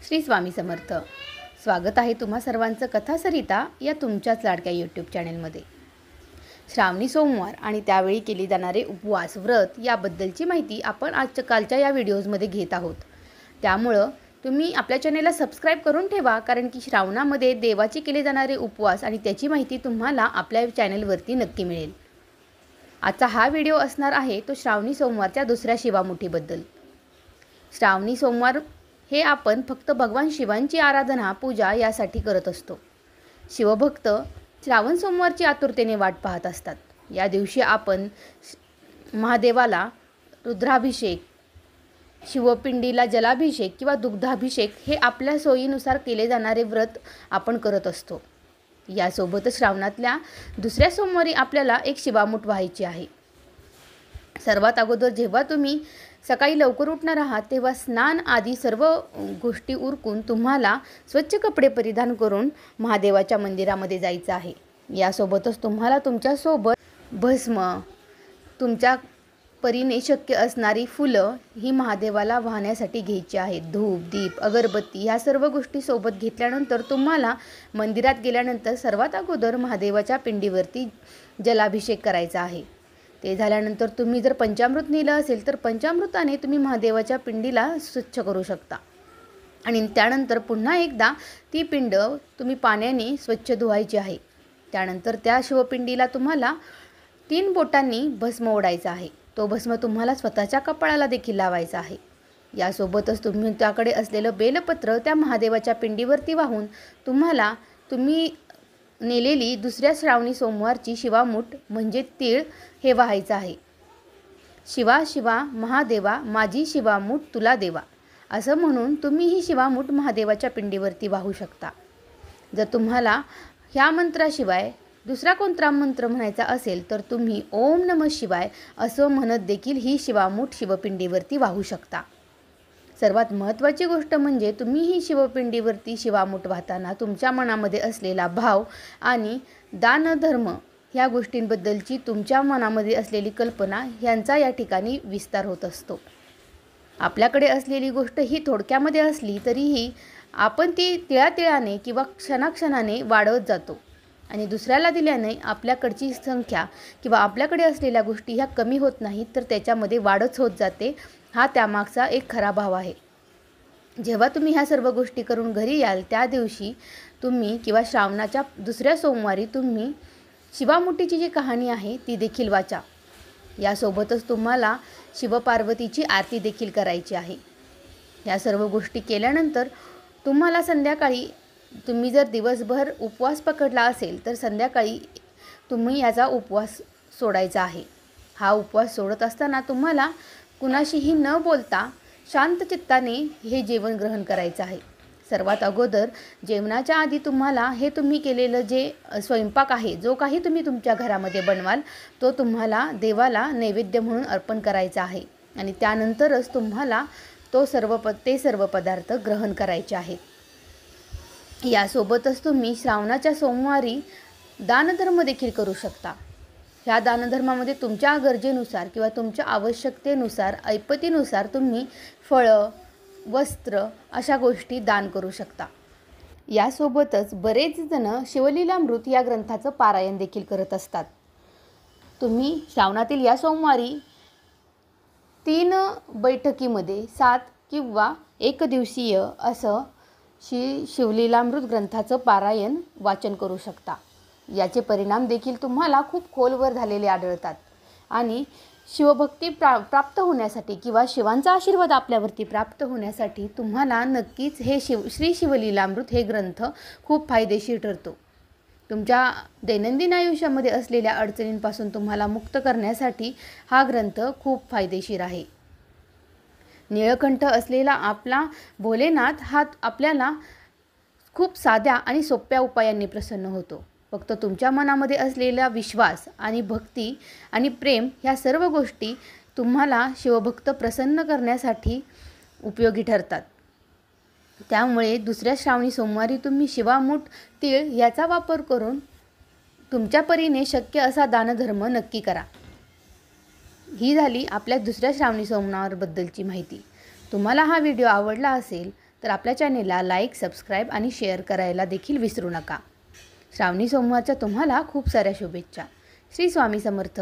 श्री स्वामी समर्थ। स्वागत आहे तुम्हा सर्वांचं कथा सरिता या तुमच्याच लाडक्या यूट्यूब चॅनलमध्ये। श्रावणी सोमवार आणि त्यावेळी केली जाणारे उपवास व्रत याबद्दलची माहिती आपण कालच्या या व्हिडिओजमध्ये घेत आहोत। त्यामुळं तुम्ही आपल्या चॅनलला सबस्क्राईब करून ठेवा, कारण की श्रावणामध्ये देवाचे केले जाणारे उपवास आणि त्याची माहिती तुम्हाला आपल्या चॅनलवरती नक्की मिळेल। आजचा हा व्हिडिओ असणार आहे तो श्रावणी सोमवारच्या दुसऱ्या शिवामुठीबद्दल। श्रावणी सोमवार हे आपण फक्त भगवान शिवांची आराधना पूजा यासाठी करत असतो। शिवभक्त श्रावण सोमवारची आतुरतेने वाट पाहत असतात। या दिवशी आपण महादेवाला रुद्राभिषेक, शिवपिंडीला जलाभिषेक किंवा दुग्धाभिषेक हे आपल्या सोयीनुसार केले जाणारे व्रत आपण करत असतो। यासोबतच श्रावणातल्या दुसऱ्या सोमवारी आपल्याला एक शिवामूठ व्हायची आहे। सर्वात अगोदर जेव्हा तुम्ही सकाळी लवकर उठणार आहात तेव्हा स्नान आदी सर्व गोष्टी उरकून तुम्हाला स्वच्छ कपडे परिधान करून महादेवाच्या मंदिरामध्ये जायचं आहे। यासोबतच तुम्हाला तुमच्यासोबत भस्म, तुमच्या परीने शक्य असणारी फुलं ही महादेवाला वाहण्यासाठी घ्यायची आहेत। धूप, दीप, अगरबत्ती ह्या सर्व गोष्टी सोबत घेतल्यानंतर तुम्हाला मंदिरात गेल्यानंतर सर्वात अगोदर महादेवाच्या पिंडीवरती जलाभिषेक करायचा आहे। ते झाल्यानंतर तुम्ही जर पंचामृत नेलं असेल तर पंचामृताने तुम्ही महादेवाच्या पिंडीला स्वच्छ करू शकता आणि त्यानंतर पुन्हा एकदा ती पिंड तुम्ही पाण्याने स्वच्छ धुवायची आहे। त्यानंतर त्या शिवपिंडीला तुम्हाला 3 बोटांनी भस्म ओढायचा आहे। तो भस्म तुम्हाला स्वतःच्या कपाळाला देखील लावायचा आहे। यासोबतच तुम्ही त्याकडे असलेलं बेलपत्र त्या महादेवाच्या पिंडीवरती वाहून तुम्ही नेलेली दुसऱ्या श्रावणी सोमवारची शिवामूठ म्हणजे तीळ हे वाहायचं आहे। शिवा शिवा महादेवा माझी शिवामूठ तुला देवा असं म्हणून तुम्ही ही शिवामूठ महादेवाच्या पिंडीवरती वाहू शकता। जर तुम्हाला ह्या मंत्राशिवाय दुसरा कोणता मंत्र म्हणायचा असेल तर तुम्ही ओम नमः शिवाय असं म्हणत देखील ही शिवामूठ शिवपिंडीवरती वाहू शकता। सर्वात महत्त्वाची गोष्ट म्हणजे तुम्ही ही शिवपिंडीवरती शिवामूठ वाहताना तुमच्या मनामध्ये असलेला भाव आणि दानधर्म ह्या गोष्टींबद्दलची तुमच्या मनामध्ये असलेली कल्पना यांचा या ठिकाणी विस्तार होत असतो। आपल्याकडे असलेली गोष्ट ही थोडक्यामध्ये असली तरीही आपण ती तिळातिळाने किंवा क्षणाक्षणाने वाढवत जातो आणि दुसऱ्याला दिल्याने आपल्याकडची संख्या किंवा आपल्याकडे असलेल्या गोष्टी ह्या कमी होत नाहीत तर त्याच्यामध्ये वाढच होत जाते। हा त्यामागचा एक खरा भाव आहे। जेव्हा तुम्ही ह्या सर्व गोष्टी करून घरी याल त्या दिवशी तुम्ही किंवा श्रावणाच्या दुसऱ्या सोमवारी तुम्ही शिवामुठीची जी कहाणी आहे ती देखील वाचा। यासोबतच तुम्हाला शिवपार्वतीची आरती देखील करायची आहे। या सर्व गोष्टी केल्यानंतर तुम्हाला संध्याकाळी तुम्ही जर दिवसभर उपवास पकडला असेल तर संध्याकाळी तुम्ही याचा उपवास सोडायचा आहे। हा उपवास सोडत असताना तुम्हाला कुणाशीही न बोलता शांत चित्ताने हे जेवण ग्रहण करायचं आहे। सर्वात अगोदर जेवणाच्या आधी तुम्हाला हे तुम्ही केलेलं जे स्वयंपाक आहे जो काही तुम्ही तुमच्या घरामध्ये बनवाल तो तुम्हाला देवाला नैवेद्य म्हणून अर्पण करायचा आहे आणि त्यानंतरच तुम्हाला ते सर्व पदार्थ ग्रहण करायचे आहेत। यासोबतच तुम्ही श्रावणाच्या सोमवारी दानधर्म देखील करू शकता। ह्या दानधर्मामध्ये तुमच्या गरजेनुसार किंवा तुमच्या आवश्यकतेनुसार ऐपतीनुसार तुम्ही फळं, वस्त्र अशा गोष्टी दान करू शकता। यासोबतच बरेच जण शिवलीलामृत या ग्रंथाचं पारायण देखील करत असतात। तुम्ही श्रावणातील या सोमवारी 3 बैठकीमध्ये 7 किंवा 1 दिवसीय असं शिवलीलामृत ग्रंथाचं पारायण वाचन करू शकता। याचे परिणाम देखील तुम्हाला खूप खोलवर झालेले आढळतात आणि शिवभक्ती प्राप्त होण्यासाठी किंवा शिवांचा आशीर्वाद आपल्यावरती प्राप्त होण्यासाठी तुम्हाला नक्कीच हे श्री शिवलीलामृत हे ग्रंथ खूप फायदेशीर ठरतो। तुमच्या दैनंदिन आयुष्यामध्ये असलेल्या अडचणींपासून तुम्हाला मुक्त करण्यासाठी हा ग्रंथ खूप फायदेशीर आहे। निळकंठ असलेला आपला भोलेनाथ हा आपल्याला खूप साध्या आणि सोप्या उपायांनी प्रसन्न होतो। फक्त तुमच्या मनामध्ये असलेला विश्वास आणि भक्ती आणि प्रेम ह्या सर्व गोष्टी तुम्हाला शिवभक्त प्रसन्न करण्यासाठी उपयोगी ठरतात। त्यामुळे दुसऱ्या श्रावणी सोमवारी तुम्ही शिवामूठ, तीळ याचा वापर करून तुमच्या परीने शक्य असा दानधर्म नक्की करा। ही झाली आपल्या दुसऱ्या श्रावणी सोमवारबद्दलची माहिती। तुम्हाला हा व्हिडिओ आवडला असेल तर आपल्या चॅनेलला लाईक, सबस्क्राईब आणि शेअर करायला देखील विसरू नका. श्रावणी सोमवारच्या तुम्हाला खूप साऱ्या शुभेच्छा. श्री स्वामी समर्थ.